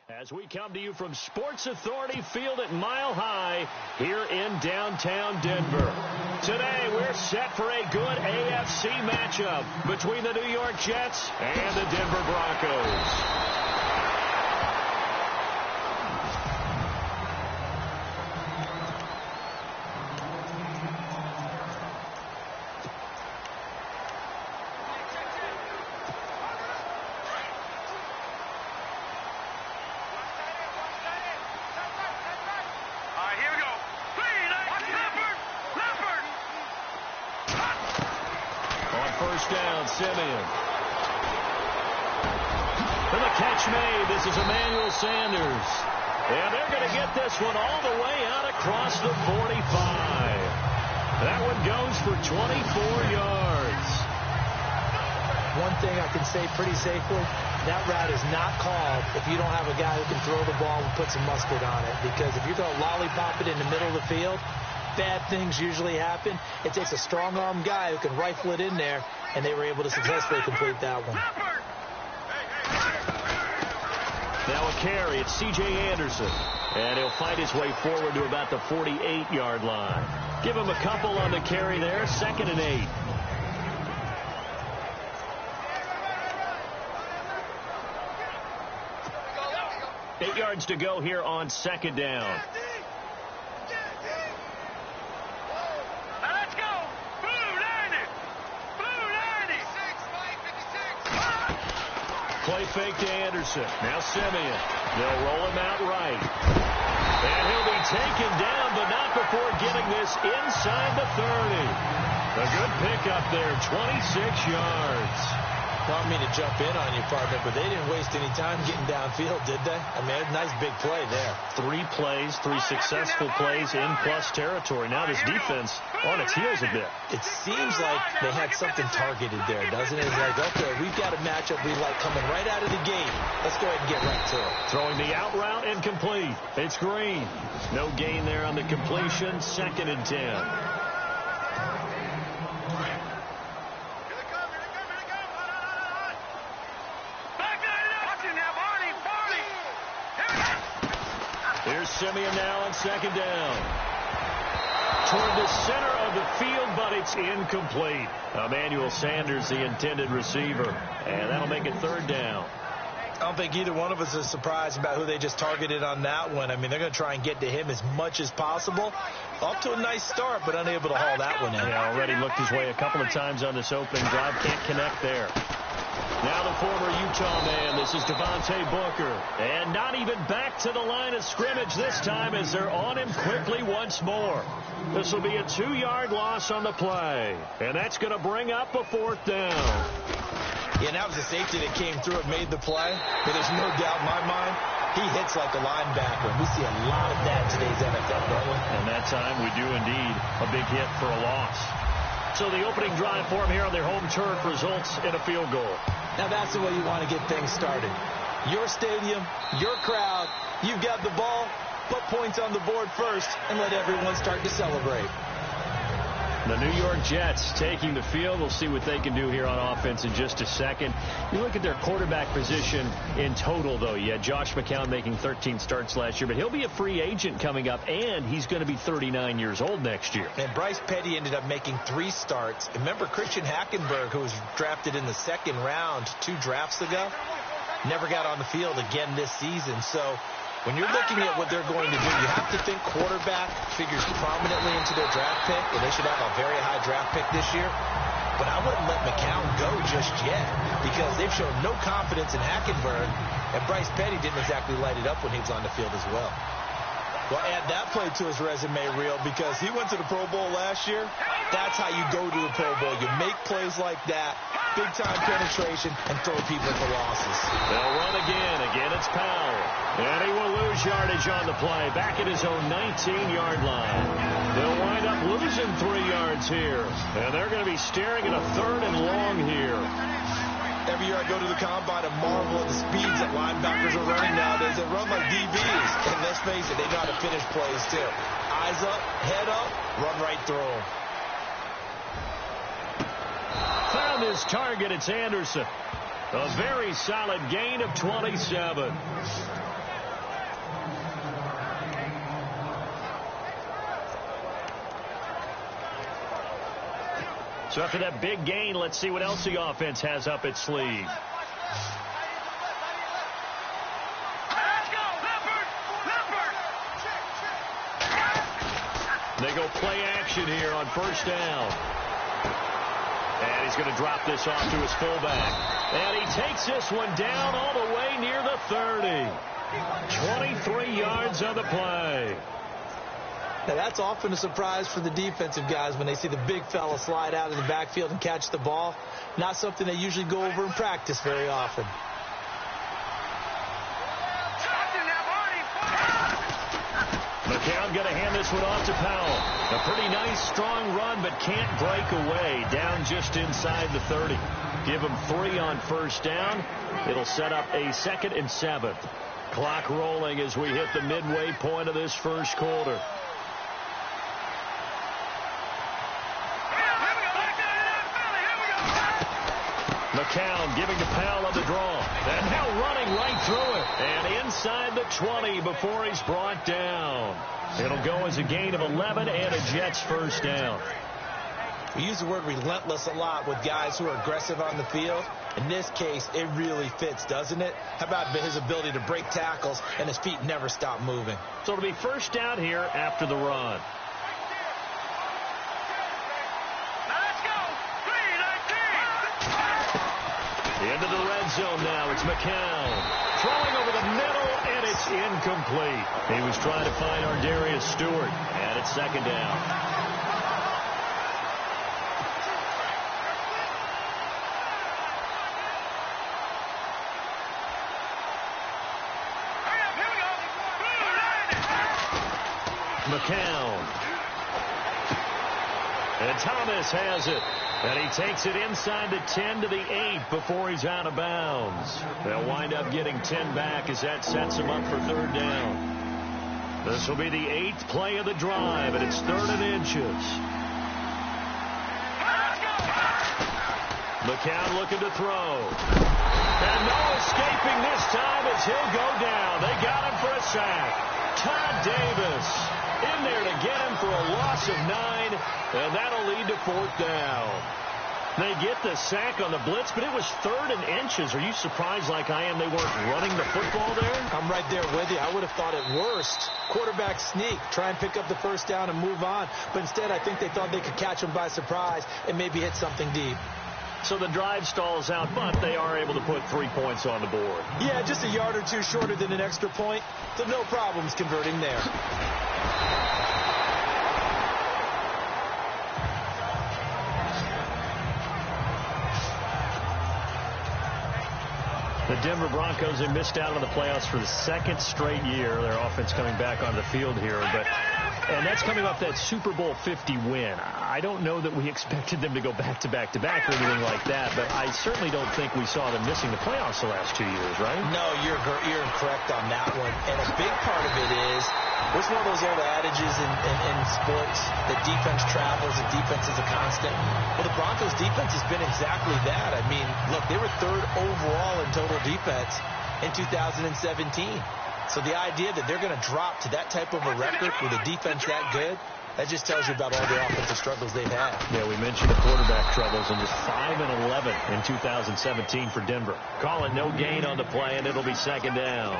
as we come to you from Sports Authority Field at Mile High here in downtown Denver. Today we're set for a good AFC matchup between the New York Jets and the Denver Broncos. Simeon. For the catch made, this is Emmanuel Sanders. And they're going to get this one all the way out across the 45. That one goes for 24 yards. One thing I can say pretty safely, that route is not called if you don't have a guy who can throw the ball and put some mustard on it. Because if you're going to lollipop it in the middle of the field, bad things usually happen. It takes a strong-arm guy who can rifle it in there, and they were able to successfully complete that one. Now a carry. It's C.J. Anderson. And he'll fight his way forward to about the 48-yard line. Give him a couple on the carry there. 2nd and 8. Eight yards to go here on 2nd down. Play fake to Anderson. Now Simeon. They'll roll him out right. And he'll be taken down, but not before getting this inside the 30. A good pickup there, 26 yards. Want me to jump in on you, partner, but they didn't waste any time getting downfield, did they? I mean, a nice big play there. 3 plays, 3 successful plays in plus territory. Now this defense on its heels a bit. It seems like they had something targeted there, doesn't it? It's like, okay, we've got a matchup we like coming right out of the gate. Let's go ahead and get right to it. Throwing the out route and complete. It's Green. No gain there on the completion. 2nd and 10. Here's Simeon now on 2nd down. Toward the center of the field, but it's incomplete. Emmanuel Sanders, the intended receiver. And that'll make it 3rd down. I don't think either one of us is surprised about who they just targeted on that one. I mean, they're going to try and get to him as much as possible. Off to a nice start, but unable to haul that one in. Yeah, already looked his way a couple of times on this opening drive. Can't connect there. Now the former Utah man, this is Devontae Booker. And not even back to the line of scrimmage this time as they're on him quickly once more. This will be a 2-yard loss on the play. And that's going to bring up a 4th down. Yeah, that was a safety that came through and made the play. But there's no doubt in my mind, he hits like a linebacker. We see a lot of that in today's NFL, don't we? And that time we do indeed a big hit for a loss. So the opening drive for him here on their home turf results in a field goal. Now that's the way you want to get things started. Your stadium, your crowd, you've got the ball, put points on the board first, and let everyone start to celebrate. The New York Jets taking the field. We'll see what they can do here on offense in just a second. You look at their quarterback position in total, though. You had Josh McCown making 13 starts last year, but he'll be a free agent coming up, and he's going to be 39 years old next year. And Bryce Petty ended up making 3 starts. Remember Christian Hackenberg, who was drafted in the 2nd round 2 drafts ago, never got on the field again this season. So when you're looking at what they're going to do, you have to think quarterback figures prominently into their draft pick, and they should have a very high draft pick this year. But I wouldn't let McCown go just yet because they've shown no confidence in Hackenberg, and Bryce Petty didn't exactly light it up when he was on the field as well. Well, add that play to his resume reel because he went to the Pro Bowl last year. That's how you go to the Pro Bowl. You make plays like that, big-time penetration, and throw people for losses. They'll run again. Again, it's Powell. And he will lose yardage on the play. Back at his own 19-yard line. They'll wind up losing 3 yards here. And they're going to be staring at a 3rd and long here. Every year I go to the combine and marvel at the speeds that linebackers are running nowadays. They run like DBs. And let's face it, they know how to finish plays too. Eyes up, head up, run right through them. Found his target. It's Anderson. A very solid gain of 27. So after that big gain, let's see what else the offense has up its sleeve. They go play action here on first down. And he's going to drop this off to his fullback. And he takes this one down all the way near the 30. 23 yards on the play. Now, that's often a surprise for the defensive guys when they see the big fella slide out in the backfield and catch the ball. Not something they usually go over in practice very often. McCown going to hand this one off to Powell. A pretty nice, strong run, but can't break away. Down just inside the 30. Give him 3 on first down. It'll set up a 2nd and 7. Clock rolling as we hit the midway point of this first quarter. McCown giving to Powell on the draw. And now running right through it. And inside the 20 before he's brought down. It'll go as a gain of 11 and a Jets first down. We use the word relentless a lot with guys who are aggressive on the field. In this case, it really fits, doesn't it? How about his ability to break tackles and his feet never stop moving? So it'll be first down here after the run. Into the red zone now. It's McCown. Throwing over the middle, and it's incomplete. He was trying to find Ardarius Stewart, and it's 2nd down. McCown. And Thomas has it. And he takes it inside the 10 to the 8 before he's out of bounds. They'll wind up getting 10 back as that sets him up for 3rd down. This will be the 8th play of the drive, and it's 3rd and inches. McCown looking to throw. And no escaping this time as he'll go down. They got him for a sack. Todd Davis in there to get him for a loss of 9, and that'll lead to 4th down. They get the sack on the blitz, but it was 3rd and inches. Are you surprised like I am they weren't running the football there? I'm right there with you. I would have thought at worst, quarterback sneak, try and pick up the first down and move on. But instead, I think they thought they could catch him by surprise and maybe hit something deep. So the drive stalls out, but they are able to put 3 points on the board. Yeah, just a yard or two shorter than an extra point, so no problems converting there. The Denver Broncos, they missed out on the playoffs for the 2nd straight year. Their offense coming back on the field here, and that's coming off that Super Bowl 50 win. I don't know that we expected them to go back-to-back or anything like that, but I certainly don't think we saw them missing the playoffs the last 2 years, right? No, you're correct on that one. And a big part of it is, what's one of those old adages in sports? The defense travels, the defense is a constant. Well, the Broncos' defense has been exactly that. I mean, look, they were 3rd overall in total defense in 2017. So the idea that they're going to drop to that type of a record with a defense that good, that just tells you about all the offensive struggles they've had. Yeah, we mentioned the quarterback troubles, and just 5 and 11 in 2017 for Denver. Call it no gain on the play, and it'll be 2nd down.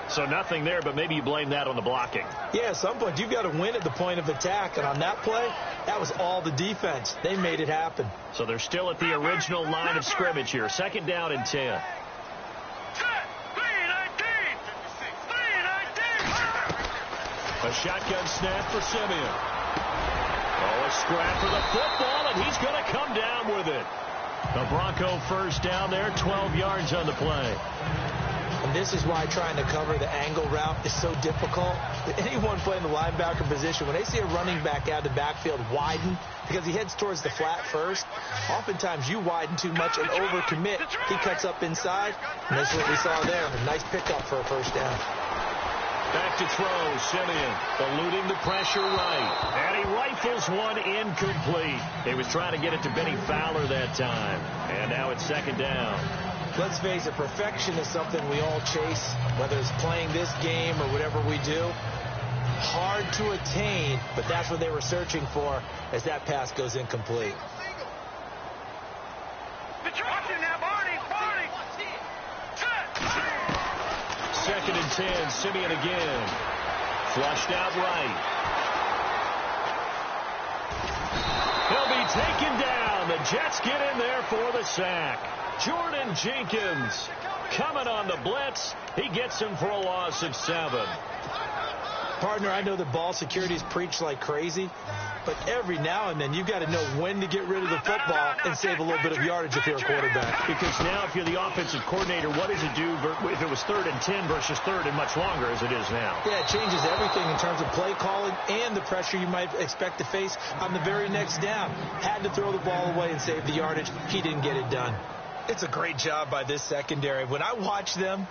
So nothing there, but maybe you blame that on the blocking. Yeah, at some point you've got to win at the point of attack, and on that play, that was all the defense. They made it happen. So they're still at the original line of scrimmage here. 2nd down and 10. A shotgun snap for Simeon. Oh, a scrap for the football, and he's going to come down with it. The Bronco first down there, 12 yards on the play. And this is why trying to cover the angle route is so difficult. Anyone playing the linebacker position, when they see a running back out of the backfield widen, because he heads towards the flat first, oftentimes you widen too much and overcommit. He cuts up inside, and that's what we saw there. A nice pickup for a first down. Back to throw, Simeon, eluding the pressure right. And he rifles one incomplete. He was trying to get it to Benny Fowler that time. And now it's second down. Let's face it, perfection is something we all chase, whether it's playing this game or whatever we do. Hard to attain, but that's what they were searching for as that pass goes incomplete. Second and 10, Simeon again. Flushed out right. He'll be taken down. The Jets get in there for the sack. Jordan Jenkins coming on the blitz. He gets him for a loss of 7. Partner, I know that ball security is preached like crazy, but every now and then you've got to know when to get rid of the football and save a little bit of yardage if you're a quarterback. Because now if you're the offensive coordinator, what does it do if it was 3rd and 10 versus 3rd and much longer as it is now? Yeah, it changes everything in terms of play calling and the pressure you might expect to face on the very next down. Had to throw the ball away and save the yardage. He didn't get it done. It's a great job by this secondary. When I watch them,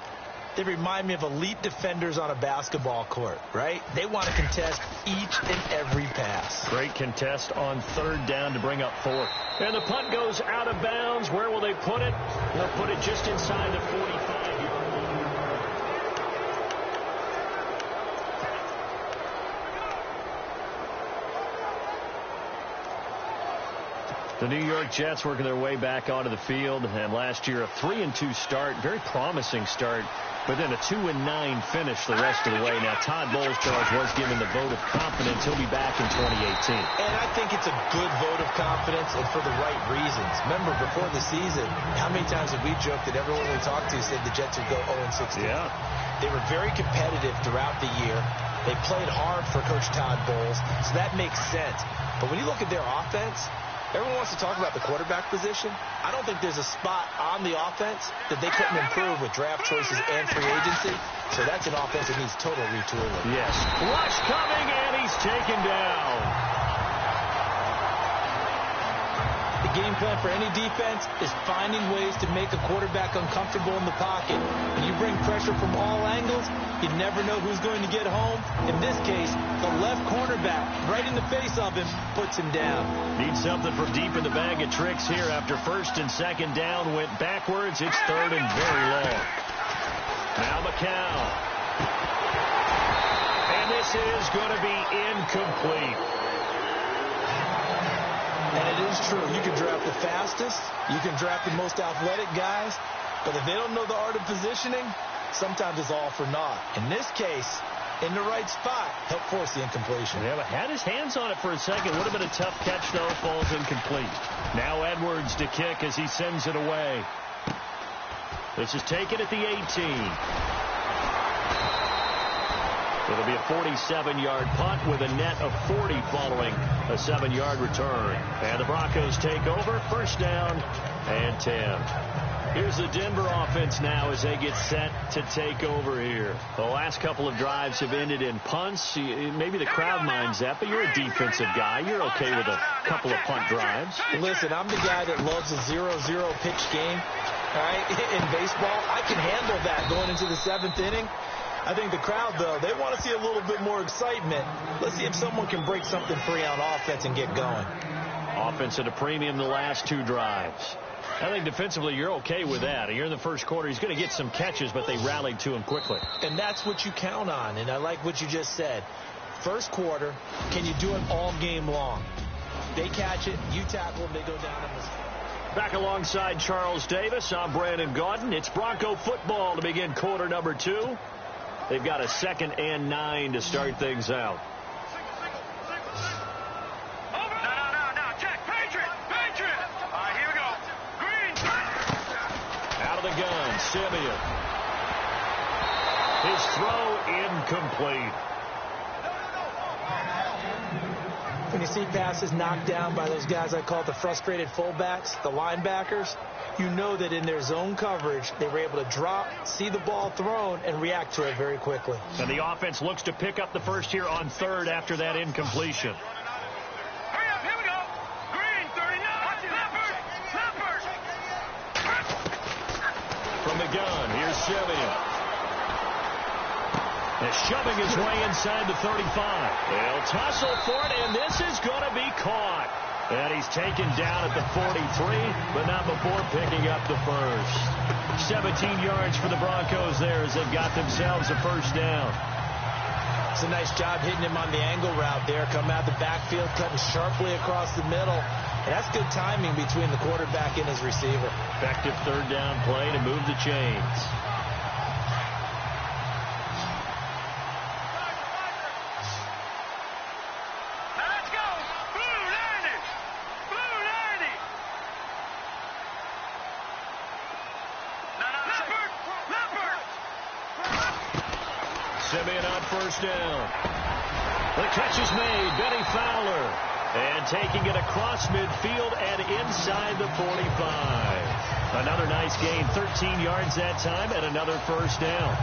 they remind me of elite defenders on a basketball court, right? They want to contest each and every pass. Great contest on 3rd down to bring up 4th. And the punt goes out of bounds. Where will they put it? They'll put it just inside the 45-yard line. The New York Jets working their way back onto the field. And last year, a 3-2 start. Very promising start. But then a 2-9 finish the rest of the way. Now, Todd Bowles, Charles, was given the vote of confidence. He'll be back in 2018. And I think it's a good vote of confidence and for the right reasons. Remember, before the season, how many times have we joked that everyone we talked to said the Jets would go 0-16? Yeah. They were very competitive throughout the year. They played hard for Coach Todd Bowles, so that makes sense. But when you look at their offense, everyone wants to talk about the quarterback position. I don't think there's a spot on the offense that they couldn't improve with draft choices and free agency. So that's an offense that needs total retooling. Yes. Rush coming, and he's taken down. The game plan for any defense is finding ways to make a quarterback uncomfortable in the pocket. When you bring pressure from all angles, you never know who's going to get home. In this case, the left cornerback, right in the face of him, puts him down. Need something from deep in the bag of tricks here. After 1st and 2nd down went backwards, it's 3rd and very long. Now McCown. And this is going to be incomplete. And it is true. You can draft the fastest. You can draft the most athletic guys. But if they don't know the art of positioning, sometimes it's all for naught. In this case, in the right spot, helped force the incompletion. Yeah, but had his hands on it for a second. Would have been a tough catch, though. Falls incomplete. Now Edwards to kick as he sends it away. This is taken at the 18. It'll be a 47-yard punt with a net of 40 following a 7-yard return. And the Broncos take over. 1st down and 10. Here's the Denver offense now as they get set to take over here. The last couple of drives have ended in punts. Maybe the crowd minds that, but you're a defensive guy. You're okay with a couple of punt drives. Listen, I'm the guy that loves a 0-0 pitch game. All right? In baseball, I can handle that going into the 7th inning. I think the crowd, though, they want to see a little bit more excitement. Let's see if someone can break something free on offense and get going. Offense at a premium the last 2 drives. I think defensively you're okay with that. You're in the first quarter. He's going to get some catches, but they rallied to him quickly. And that's what you count on, and I like what you just said. First quarter, can you do it all game long? They catch it, you tackle them, they go down. Back alongside Charles Davis, I'm Brandon Gaudin. It's Bronco football to begin quarter number 2. They've got a 2nd and 9 to start things out. Out of the gun, Simeon. His throw incomplete. When you see passes knocked down by those guys I call the frustrated fullbacks, the linebackers, you know that in their zone coverage, they were able to drop, see the ball thrown, and react to it very quickly. And the offense looks to pick up the first here on 3rd after that incompletion. Hurry up, here we go. Green, 39. From the gun, here's Simeon. And shoving his way inside the 35. They'll tussle for it, and this is going to be caught. And he's taken down at the 43, but not before picking up the first. 17 yards for the Broncos there as they've got themselves a first down. It's a nice job hitting him on the angle route there. Come out the backfield, cutting sharply across the middle. And that's good timing between the quarterback and his receiver. Effective third down play to move the chains. Simeon on first down. The catch is made. Benny Fowler. And taking it across midfield and inside the 45. Another nice gain. 13 yards that time and another first down.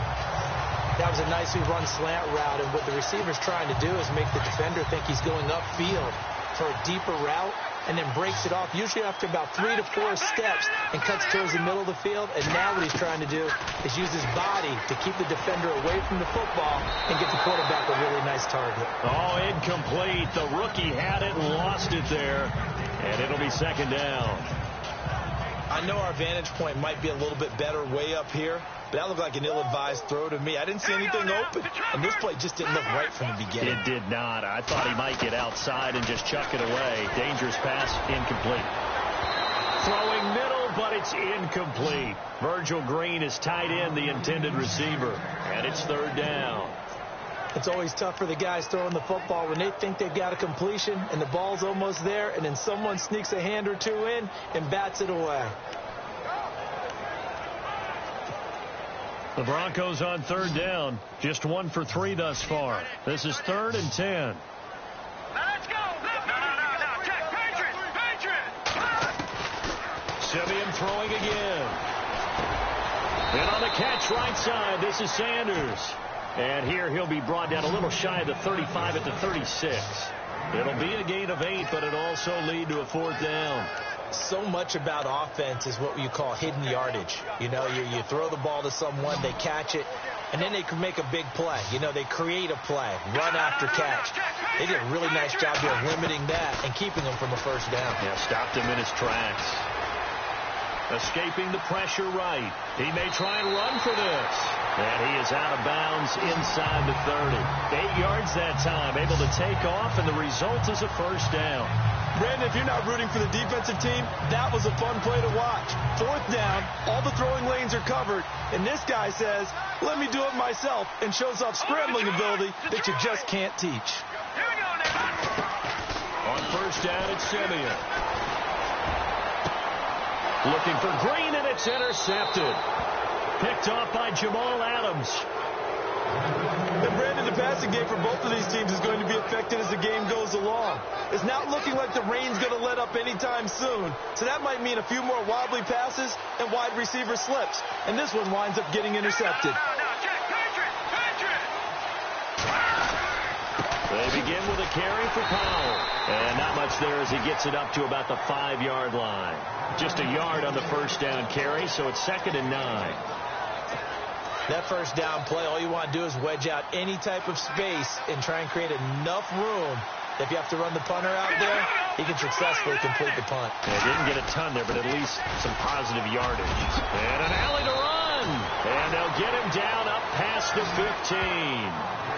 That was a nicely run slant route. And what the receiver's trying to do is make the defender think he's going upfield for a deeper route and then breaks it off, usually after about 3 to 4 steps, and cuts towards the middle of the field. And now what he's trying to do is use his body to keep the defender away from the football and get the quarterback a really nice target. Oh, incomplete. The rookie had it and lost it there, and it'll be second down. I know our vantage point might be a little bit better way up here, but that looked like an ill-advised throw to me. I didn't see anything open, and this play just didn't look right from the beginning. It did not. I thought he might get outside and just chuck it away. Dangerous pass, incomplete. Throwing middle, but it's incomplete. Virgil Green is tied in, the intended receiver, and it's third down. It's always tough for the guys throwing the football when they think they've got a completion and the ball's almost there, and then someone sneaks a hand or two in and bats it away. The Broncos on third down. Just 1 for 3 thus far. This is 3rd and 10. Now let's go. No. Check. Patriot. Simeon throwing again. And on the catch right side, this is Sanders. And here he'll be brought down a little shy of the 35 at the 36. It'll be a gain of 8, but it'll also lead to a fourth down. So much about offense is what you call hidden yardage. You know, you throw the ball to someone, they catch it, and then they can make a big play. You know, they create a play, run after catch. They did a really nice job here of limiting that and keeping him from a first down. Yeah, stopped him in his tracks. Escaping the pressure right. He may try and run for this. And he is out of bounds inside the 30. 8 yards that time, able to take off, and the result is a first down. Brandon, if you're not rooting for the defensive team, that was a fun play to watch. Fourth down, all the throwing lanes are covered, and this guy says, let me do it myself, and shows off scrambling ability that you just can't teach. Here we go now. On first down, it's Simeon. Looking for Green, and it's intercepted. Picked off by Jamal Adams. And Brandon, the passing game for both of these teams is going to be affected as the game goes along. It's not looking like the rain's going to let up anytime soon. So that might mean a few more wobbly passes and wide receiver slips. And this one winds up getting intercepted. Check. Patriot. They begin with a carry for Powell. And not much there as he gets it up to about the 5-yard line. Just a yard on the first down carry, so it's 2nd and 9. That first down play, all you want to do is wedge out any type of space and try and create enough room that if you have to run the punter out there, he can successfully complete the punt. They didn't get a ton there, but at least some positive yardage. And an alley to run. And they'll get him down up past the 15.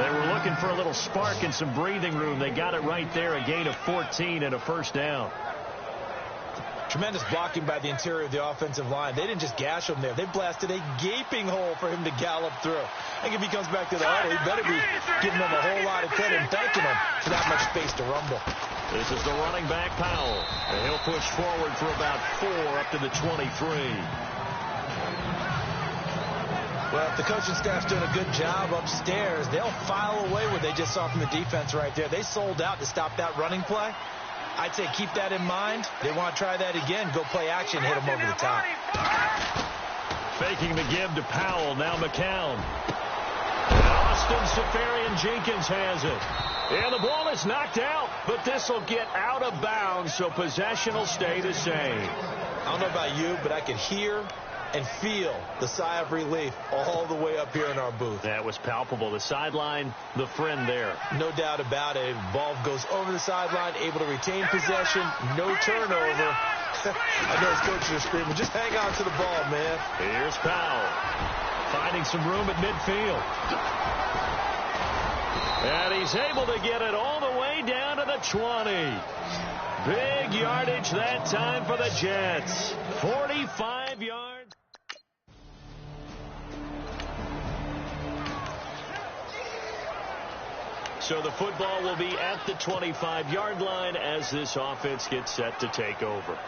They were looking for a little spark and some breathing room. They got it right there, a gain of 14 and a first down. Tremendous blocking by the interior of the offensive line. They didn't just gash him there. They blasted a gaping hole for him to gallop through. I think if he comes back to the huddle, he better be giving them a whole lot of credit and thanking them for that much space to rumble. This is the running back, Powell. And he'll push forward for about 4 up to the 23. Well, if the coaching staff's doing a good job upstairs, they'll file away what they just saw from the defense right there. They sold out to stop that running play. I'd say keep that in mind. They want to try that again. Go play action, hit them over the top. Faking the give to Powell. Now McCown. And Austin Safarian-Jenkins has it. And the ball is knocked out, but this will get out of bounds, so possession will stay the same. I don't know about you, but I could hear and feel the sigh of relief all the way up here in our booth. That was palpable. The sideline, the friend there. No doubt about it. Ball goes over the sideline, able to retain possession, no turnover. I know his coaches are screaming, just hang on to the ball, man. Here's Powell, finding some room at midfield. And he's able to get it all the way down to the 20. Big yardage that time for the Jets. 45 yards. So the football will be at the 25-yard line as this offense gets set to take over.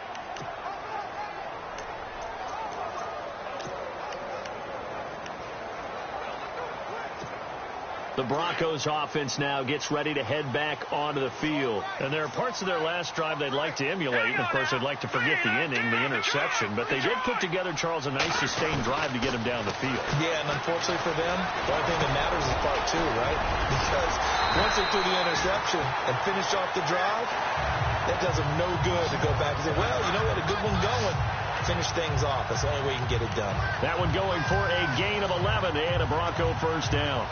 The Broncos offense now gets ready to head back onto the field. And there are parts of their last drive they'd like to emulate. And, of course, they'd like to forget the inning, the interception. But they did put together, Charles, a nice sustained drive to get him down the field. Yeah, and unfortunately for them, the only thing that matters is part two, right? Because once they threw the interception and finished off the drive, that does them no good to go back and say, well, you know what, a good one going. Finish things off. That's the only way you can get it done. That one going for a gain of 11 and a Bronco first down.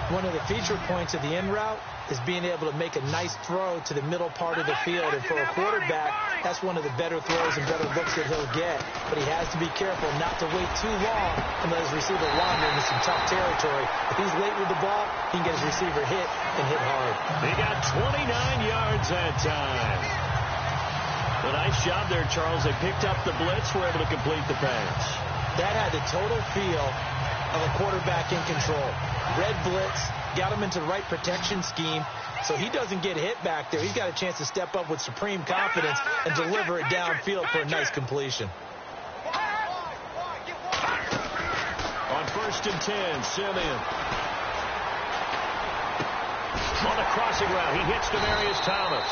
One of the feature points of the in route is being able to make a nice throw to the middle part of the field. And for a quarterback, that's one of the better throws and better looks that he'll get. But he has to be careful not to wait too long and let his receiver wander into some tough territory. If he's late with the ball, he can get his receiver hit and hit hard. He got 29 yards that time. A nice job there, Charles. They picked up the blitz, were able to complete the pass. That had the total feel of a quarterback in control. Red blitz, got him into the right protection scheme, so he doesn't get hit back there. He's got a chance to step up with supreme confidence and deliver it downfield for a nice completion. On 1st and 10, Simeon. On the crossing route, he hits Demaryius Thomas.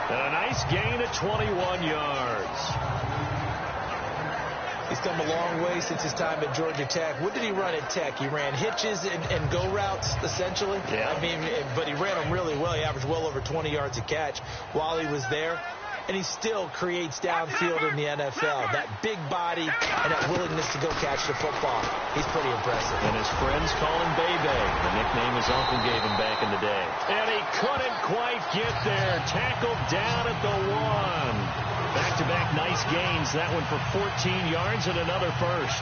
And a nice gain of 21 yards. He's come a long way since his time at Georgia Tech. What did he run at Tech? He ran hitches and go routes, essentially. Yeah. I mean, but he ran them really well. He averaged well over 20 yards a catch while he was there. And he still creates downfield in the NFL. That big body and that willingness to go catch the football. He's pretty impressive. And his friends call him Bebe, the nickname his uncle gave him back in the day. And he couldn't quite get there. Tackled down at the 1. Back-to-back nice gains. That one for 14 yards and another first.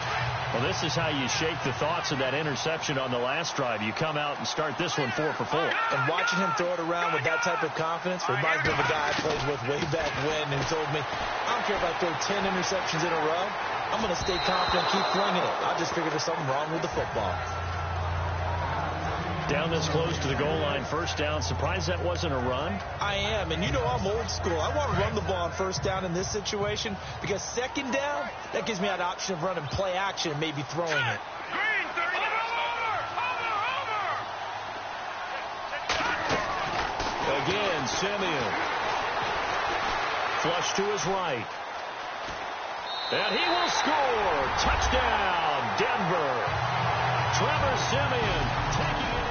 Well, this is how you shake the thoughts of that interception on the last drive. You come out and start this one 4 for 4. And watching him throw it around with that type of confidence reminds me of a guy I played with way back when and told me, I don't care if I throw 10 interceptions in a row. I'm going to stay confident, keep flinging it. I just figured there's something wrong with the football. Down this close to the goal line, first down. Surprised that wasn't a run? I am, and you know I'm old school. I want to run the ball on first down in this situation because second down, that gives me that option of running play action and maybe throwing it. Green, 30. Again, Simeon. Flush to his right. And he will score. Touchdown, Denver. Trevor Simeon taking it.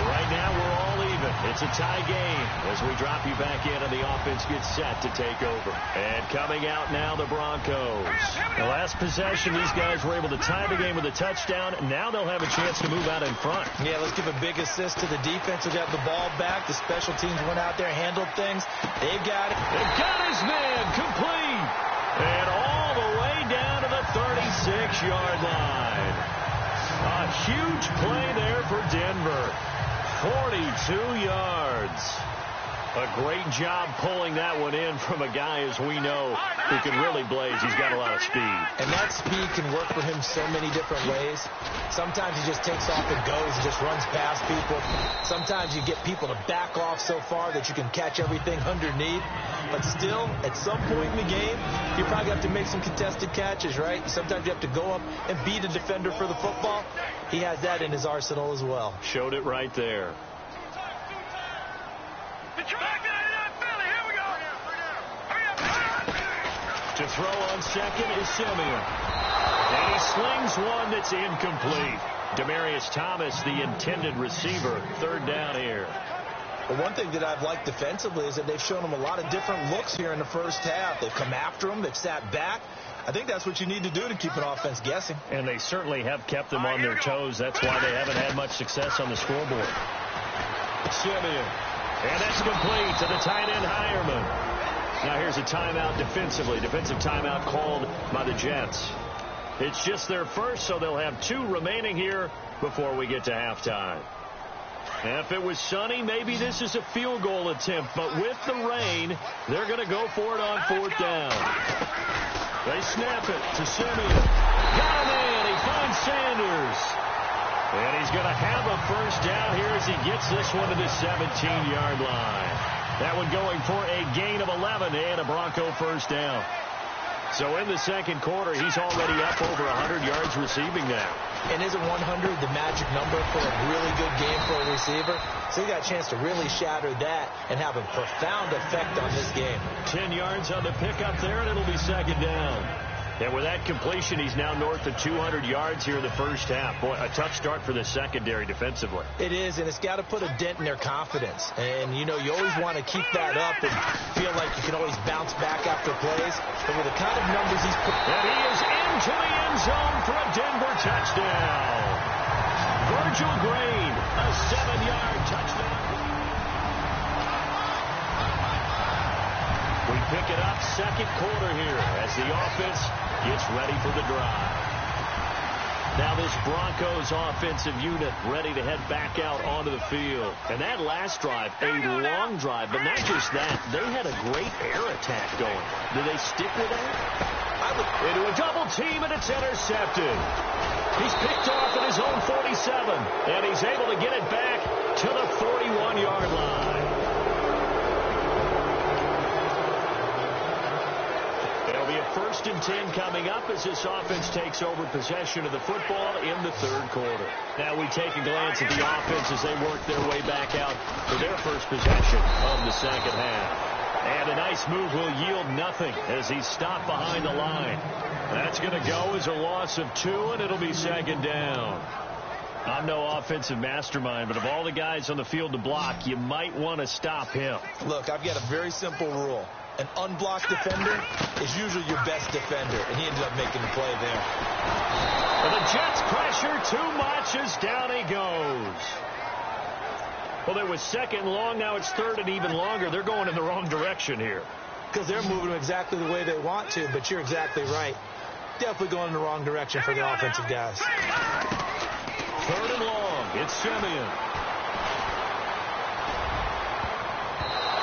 Right now, we're all even. It's a tie game as we drop you back in and the offense gets set to take over. And coming out now, the Broncos. The last possession, these guys were able to tie the game with a touchdown. Now they'll have a chance to move out in front. Yeah, let's give a big assist to the defense who got the ball back. The special teams went out there, handled things. They've got it. They've got his man complete. And all the way down to the 36-yard line. A huge play there for Denver. 42 yards. A great job pulling that one in from a guy, as we know, who can really blaze. He's got a lot of speed. And that speed can work for him so many different ways. Sometimes he just takes off and goes and just runs past people. Sometimes you get people to back off so far that you can catch everything underneath. But still, at some point in the game, you probably have to make some contested catches, right? Sometimes you have to go up and beat a defender for the football. He has that in his arsenal as well. Showed it right there. To throw on second is Simeon. And he slings one that's incomplete. Demaryius Thomas, the intended receiver. Third down here. But one thing that I've liked defensively is that they've shown him a lot of different looks here in the first half. They've come after him. They've sat back. I think that's what you need to do to keep an offense guessing. And they certainly have kept them on their toes. That's why they haven't had much success on the scoreboard. Simeon. And that's complete to the tight end, Hireman. Now here's a timeout defensively. Defensive timeout called by the Jets. It's just their first, so they'll have 2 remaining here before we get to halftime. If it was sunny, maybe this is a field goal attempt. But with the rain, they're going to go for it on 4th down. They snap it to Simeon. Got him in. He finds Sanders. And he's going to have a first down here as he gets this one to the 17-yard line. That one going for a gain of 11 and a Bronco first down. So in the second quarter, he's already up over 100 yards receiving now. And isn't 100 the magic number for a really good game for a receiver? So he got a chance to really shatter that and have a profound effect on this game. 10 yards on the pickup there, and it'll be second down. And with that completion, he's now north of 200 yards here in the first half. Boy, a tough start for the secondary defensively. It is, and it's got to put a dent in their confidence. And, you know, you always want to keep that up and feel like you can always bounce back after plays. But with the kind of numbers he's put... And he is into the end zone for a Denver touchdown. Virgil Green, a 7-yard touchdown. We pick it up second quarter here as the offense gets ready for the drive. Now this Broncos offensive unit ready to head back out onto the field. And that last drive, a long drive, but not just that. They had a great air attack going. Do they stick with that? Into a double team, and it's intercepted. He's picked off at his own 47, and he's able to get it back to the 41-yard line. It'll be a 1st and 10 coming up as this offense takes over possession of the football in the third quarter. Now we take a glance at the offense as they work their way back out for their first possession of the second half. And a nice move will yield nothing as he's stopped behind the line. That's going to go as a loss of 2, and it'll be second down. I'm no offensive mastermind, but of all the guys on the field to block, you might want to stop him. Look, I've got a very simple rule. An unblocked defender is usually your best defender, and he ended up making the play there. And the Jets pressure too much as down he goes. Well, it was second long. Now it's third and even longer. They're going in the wrong direction here. Because they're moving exactly the way they want to, but you're exactly right. Definitely going in the wrong direction for the offensive guys. Third and long. It's Simeon.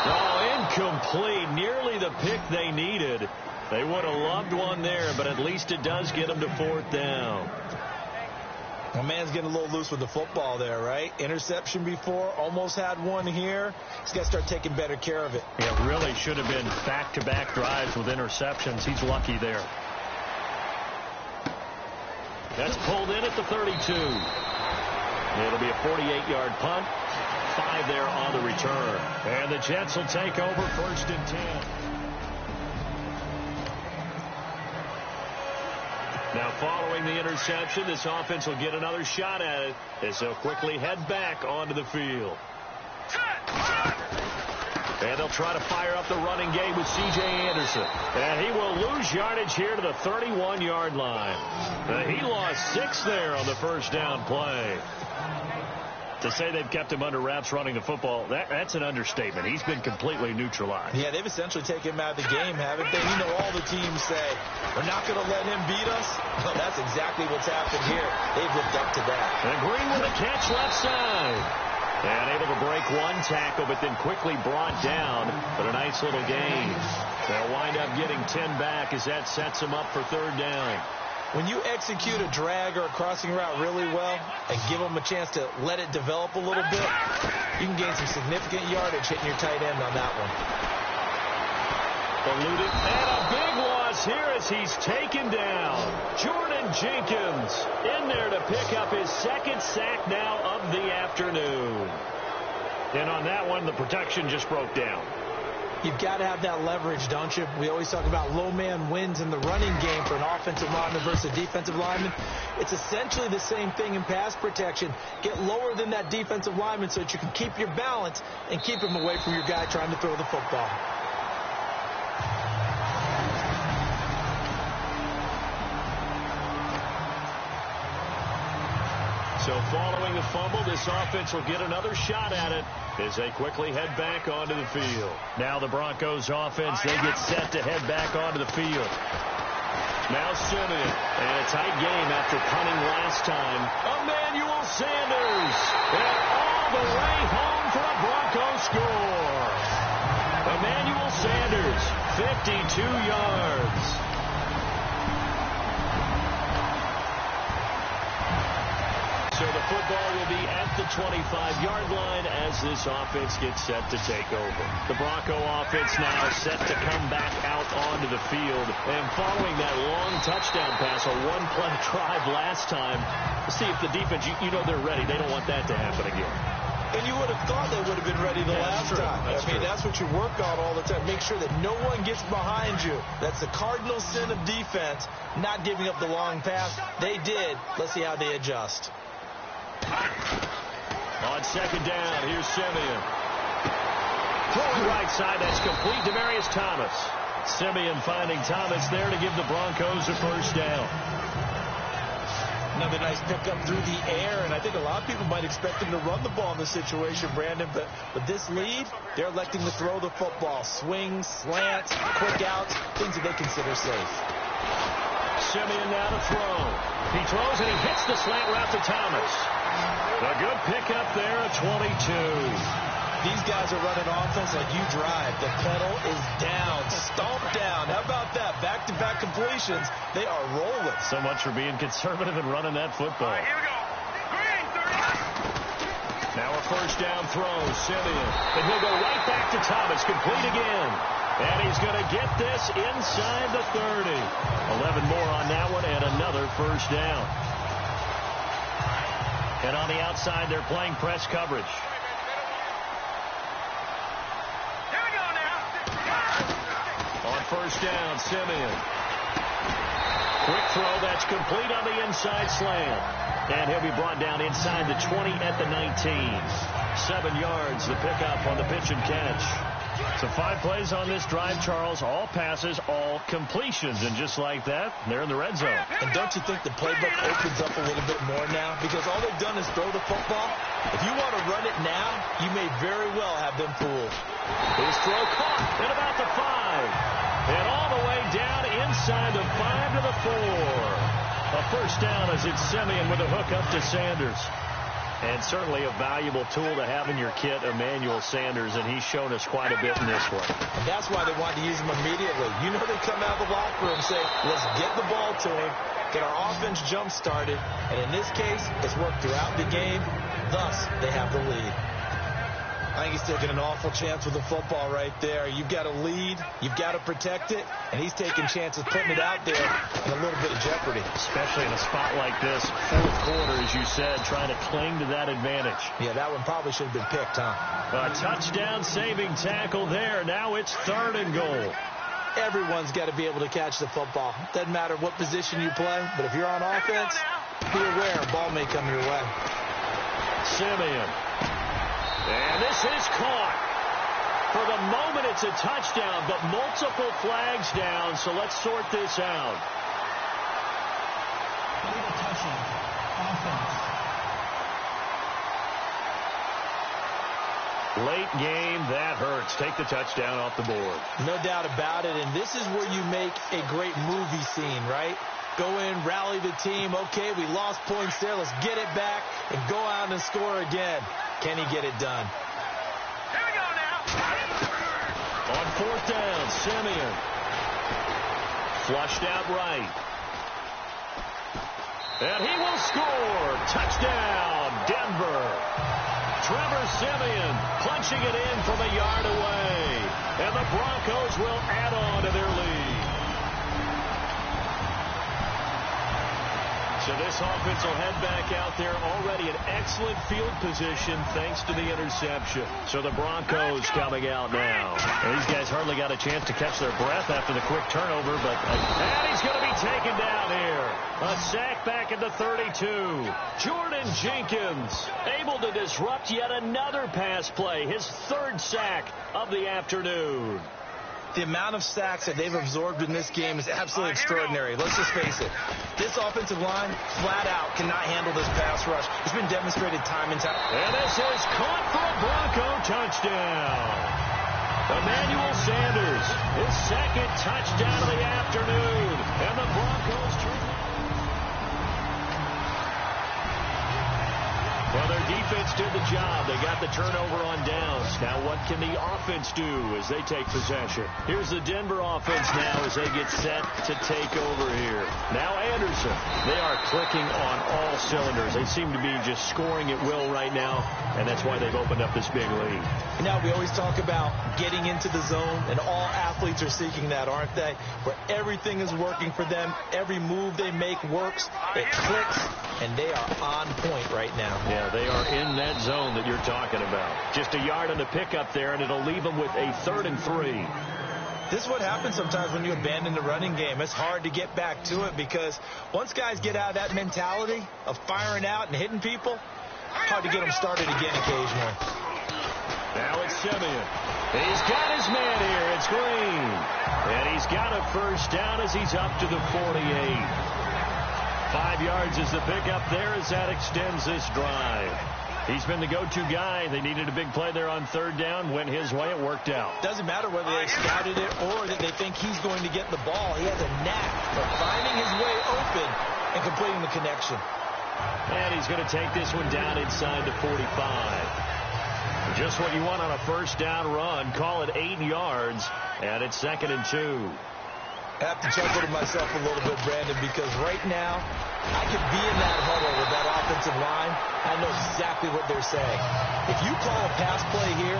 Oh, incomplete. Nearly the pick they needed. They would have loved one there, but at least it does get them to 4th down. My man's getting a little loose with the football there, right? Interception before, almost had one here. He's got to start taking better care of it. It really should have been back-to-back drives with interceptions. He's lucky there. That's pulled in at the 32. It'll be a 48-yard punt. 5 there on the return. And the Jets will take over 1st and 10. Now, following the interception, this offense will get another shot at it as they'll quickly head back onto the field. And they'll try to fire up the running game with C.J. Anderson. And he will lose yardage here to the 31-yard line. He lost 6 there on the first down play. To say they've kept him under wraps running the football, that's an understatement. He's been completely neutralized. Yeah, they've essentially taken him out of the game, haven't they? You know, all the teams say, we're not going to let him beat us. Well, that's exactly what's happened here. They've lived up to that. And Green with a catch left side. And able to break one tackle, but then quickly brought down. But a nice little gain. They'll wind up getting 10 back as that sets them up for third down. When you execute a drag or a crossing route really well and give them a chance to let it develop a little bit, you can gain some significant yardage hitting your tight end on that one. Eluded, and a big loss here as he's taken down. Jordan Jenkins in there to pick up his 2nd sack now of the afternoon. And on that one, the protection just broke down. You've got to have that leverage, don't you? We always talk about low man wins in the running game for an offensive lineman versus a defensive lineman. It's essentially the same thing in pass protection. Get lower than that defensive lineman so that you can keep your balance and keep him away from your guy trying to throw the football. So following the fumble, this offense will get another shot at it as they quickly head back onto the field. Now the Broncos offense, they get set to head back onto the field. Now Simeon, and a tight game after punting last time. Emmanuel Sanders, and all the way home for a Broncos score. Emmanuel Sanders, 52 yards. So the football will be at the 25-yard line as this offense gets set to take over. The Bronco offense now set to come back out onto the field. And following that long touchdown pass, a one-play drive last time, see if the defense, you know they're ready. They don't want that to happen again. And you would have thought they would have been ready the last time. That's what you work on all the time. Make sure that no one gets behind you. That's the cardinal sin of defense, not giving up the long pass. They did. Let's see how they adjust. On second down, here's Simeon. Throwing right side, that's complete to Demarius Thomas. Simeon finding Thomas there to give the Broncos a first down. Another nice pickup through the air, and I think a lot of people might expect him to run the ball in this situation, Brandon, but with this lead, they're electing to throw the football. Swings, slants, quick outs, things that they consider safe. Simeon now to throw. He throws and he hits the slant route to Thomas. A good pickup there at 22. These guys are running offense like you drive. The pedal is down, stomped down. How about that? Back-to-back completions. They are rolling. So much for being conservative and running that football. All right, here we go. Green, 30. Now a first down throw, Simeon. And he'll go right back to Thomas, complete again. And he's going to get this inside the 30. 11 more on that one and another first down. And on the outside, they're playing press coverage. Here we go now. On first down, Simeon. Quick throw, that's complete on the inside slant. And he'll be brought down inside the 20 at the 19. 7 yards, the pickup on the pitch and catch. So 5 plays on this drive, Charles. All passes, all completions. And just like that, they're in the red zone. And don't you think the playbook opens up a little bit more now? Because all they've done is throw the football. If you want to run it now, you may very well have them fooled. His throw caught at about the 5. And all the way down inside the 5 to the 4. A first down as it's Simeon with a hook up to Sanders. And certainly a valuable tool to have in your kit, Emmanuel Sanders, and he's shown us quite a bit in this one. And that's why they wanted to use him immediately. You know they come out of the locker room and say, let's get the ball to him, get our offense jump-started, and in this case, it's worked throughout the game. Thus, they have the lead. I think he's taking an awful chance with the football right there. You've got to lead, you've got to protect it, and he's taking chances putting it out there in a little bit of jeopardy. Especially in a spot like this, fourth quarter, as you said, trying to cling to that advantage. Yeah, that one probably should have been picked, huh? A touchdown-saving tackle there. Now it's 3rd and goal. Everyone's got to be able to catch the football. Doesn't matter what position you play, but if you're on offense, be aware a ball may come your way. Simeon. And this is caught. For the moment, it's a touchdown, but multiple flags down, so let's sort this out. Late game, that hurts. Take the touchdown off the board. No doubt about it, and this is where you make a great movie scene, right? Go in, rally the team. Okay, we lost points there. Let's get it back and go out and score again. Can he get it done? Here we go now. On 4th down, Simeon. Flushed out right. And he will score. Touchdown, Denver. Trevor Simeon punching it in from a yard away. And the Broncos will add on to their lead. So this offense will head back out there, already in excellent field position thanks to the interception. So the Broncos coming out now. And these guys hardly got a chance to catch their breath after the quick turnover, but and he's going to be taken down here. A sack back at the 32. Jordan Jenkins able to disrupt yet another pass play, his third sack of the afternoon. The amount of sacks that they've absorbed in this game is absolutely extraordinary. Let's just face it. This offensive line, flat out, cannot handle this pass rush. It's been demonstrated time and time. And this is caught for a Bronco touchdown. Emmanuel Sanders, his second touchdown of the afternoon. And the Broncos turn. Well, their defense did the job. They got the turnover on downs. Now what can the offense do as they take possession? Here's the Denver offense now as they get set to take over here. Now Anderson. They are clicking on all cylinders. They seem to be just scoring at will right now, and that's why they've opened up this big lead. Now, we always talk about getting into the zone, and all athletes are seeking that, aren't they? Where everything is working for them. Every move they make works. It clicks, and they are on point right now. Yeah, they are in that zone that you're talking about. Just a yard on the pickup there, and it'll leave them with a 3rd and 3. This is what happens sometimes when you abandon the running game. It's hard to get back to it because once guys get out of that mentality of firing out and hitting people, hard to get them started again occasionally. Now it's Simeon. He's got his man here. It's Green. And he's got a first down as he's up to the 48. 5 yards is the pickup there as that extends this drive. He's been the go-to guy. They needed a big play there on 3rd down. Went his way. It worked out. Doesn't matter whether they scouted it or that they think he's going to get the ball. He has a knack for finding his way open and completing the connection. And he's going to take this one down inside the 45. Just what you want on a first down run. Call it 8 yards. And it's 2nd and 2. I have to chuckle to myself a little bit, Brandon, because right now I could be in that huddle with that offensive line. I know exactly what they're saying. If you call a pass play here,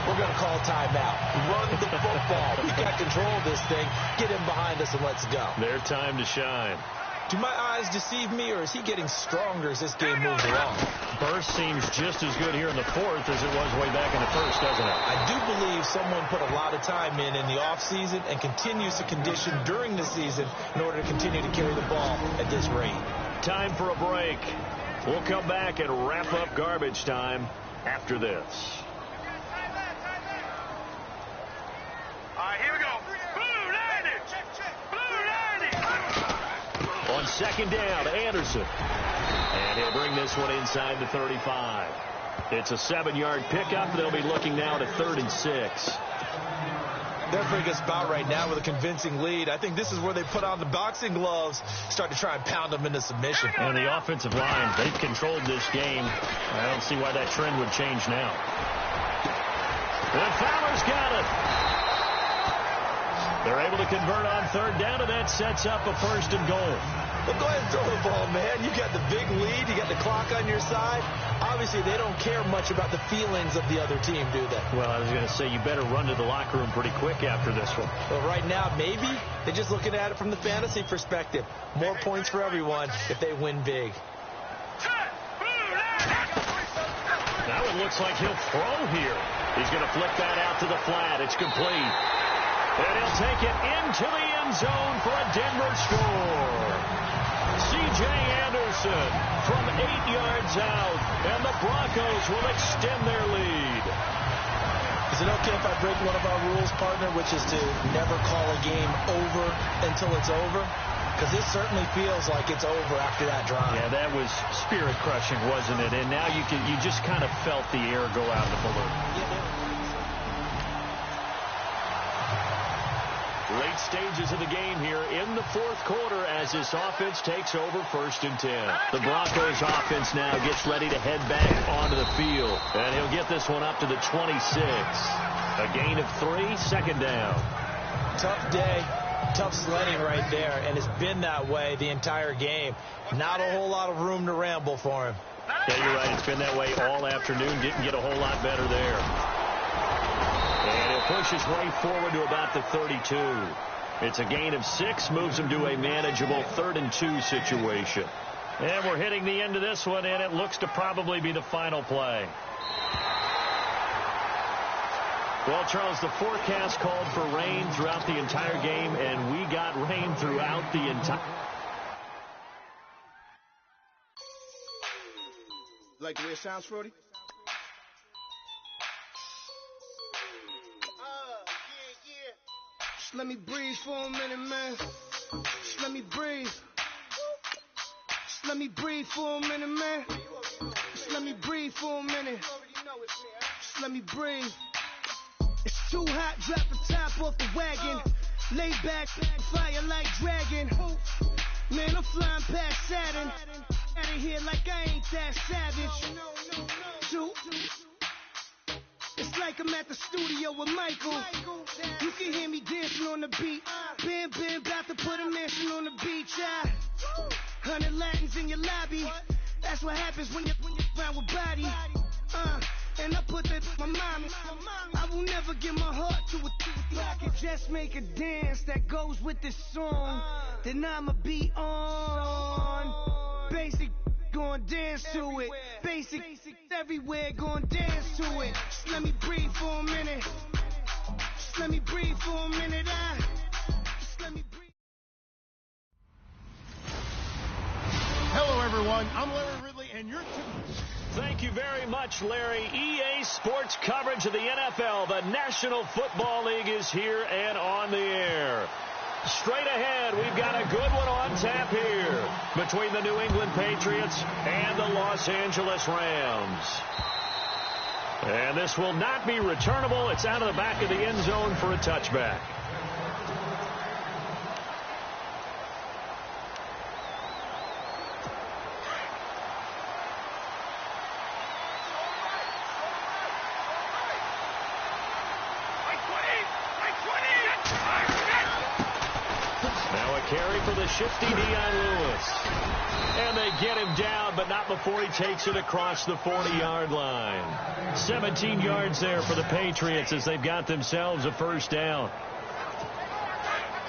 we're going to call timeout. Run the football. We got control of this thing. Get him behind us and let's go. Their time to shine. Do my eyes deceive me, or is he getting stronger as this game moves along? Burst seems just as good here in the 4th as it was way back in the 1st, doesn't it? I do believe someone put a lot of time in the offseason and continues to condition during the season in order to continue to carry the ball at this rate. Time for a break. We'll come back and wrap up garbage time after this. All right, here we go. Blue 90. Blue 90. On 2nd down, Anderson. And he'll bring this one inside the 35. It's a 7-yard pickup. They'll be looking now to 3rd and 6. They're a pretty good spot right now with a convincing lead. I think this is where they put on the boxing gloves, start to try and pound them into submission. And the offensive line, they've controlled this game. I don't see why that trend would change now. And Fowler's got it. They're able to convert on 3rd down, and that sets up a 1st and goal. Well, go ahead and throw the ball, man. You got the big lead. You got the clock on your side. Obviously, they don't care much about the feelings of the other team, do they? Well, I was going to say, you better run to the locker room pretty quick after this one. Well, right now, maybe they're just looking at it from the fantasy perspective. More points for everyone if they win big. Now it looks like he'll throw here. He's going to flip that out to the flat. It's complete. And he'll take it into the end zone for a Denver score. C.J. Anderson from 8 yards out, and the Broncos will extend their lead. Is it okay if I break one of our rules, partner, which is to never call a game over until it's over? Because this certainly feels like it's over after that drive. Yeah, that was spirit-crushing, wasn't it? And now you just kind of felt the air go out of the balloon. Late stages of the game here in the 4th quarter as this offense takes over 1st and 10. The Broncos offense now gets ready to head back onto the field. And he'll get this one up to the 26. A gain of 3, 2nd down. Tough day, tough sledding right there, and it's been that way the entire game. Not a whole lot of room to ramble for him. Yeah, you're right. It's been that way all afternoon. Didn't get a whole lot better there. And he'll push his way forward to about the 32. It's a gain of 6, moves them to a manageable 3rd and 2 situation. And we're hitting the end of this one, and it looks to probably be the final play. Well, Charles, the forecast called for rain throughout the entire game, and we got rain throughout the entire... Like the way it sounds, Frody? Just let me breathe for a minute, man. Just let me breathe. Just let me breathe for a minute, man. Just let me breathe for a minute. Just let me breathe. It's too hot, drop the top off the wagon. Lay back, fire like dragon. Man, I'm flying past Saturn. Out of here like I ain't that savage. It's like I'm at the studio with Michael. You can hear me dancing on the beat. Bam, about to put a mansion on the beach. 100 Latins in your lobby. That's what happens when you're around with body. And I put that in my mommy. I will never give my heart to a I can just make a dance that goes with this song. Then I'ma be on. Basic, gon' dance to it. Basic, everywhere, gon' dance to it. Just let me breathe for a minute. Just let me breathe for a minute. Just let me breathe. Hello, everyone. I'm Larry Ridley, and you're... Thank you very much, Larry. EA Sports coverage of the NFL. The National Football League is here and on the air. Straight ahead, we've got a good one on tap here between the New England Patriots and the Los Angeles Rams. And this will not be returnable. It's out of the back of the end zone for a touchback. Carry for the shifty Dion Lewis. And they get him down, but not before he takes it across the 40-yard line. 17 yards there for the Patriots as they've got themselves a first down.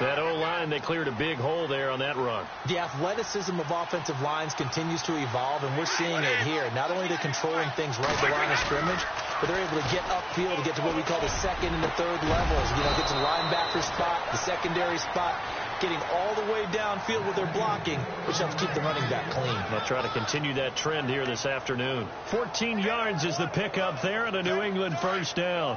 That O-line, they cleared a big hole there on that run. The athleticism of offensive lines continues to evolve, and we're seeing it here. Not only they're controlling things right at the line of scrimmage, but they're able to get upfield to get to what we call the second and the third levels. You know, get to the linebacker spot, the secondary spot, getting all the way downfield with their blocking, which helps keep the running back clean. They'll try to continue that trend here this afternoon. 14 yards is the pickup there and a New England first down.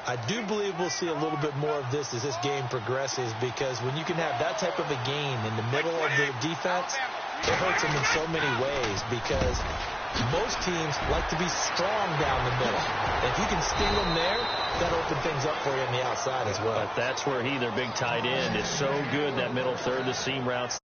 I do believe we'll see a little bit more of this as this game progresses, because when you can have that type of a gain in the middle of the defense, it hurts them in so many ways, because most teams like to be strong down the middle. And if you can sting them there, that'll open things up for you on the outside as well. But that's where their big tight end, is so good, that middle third, the seam routes.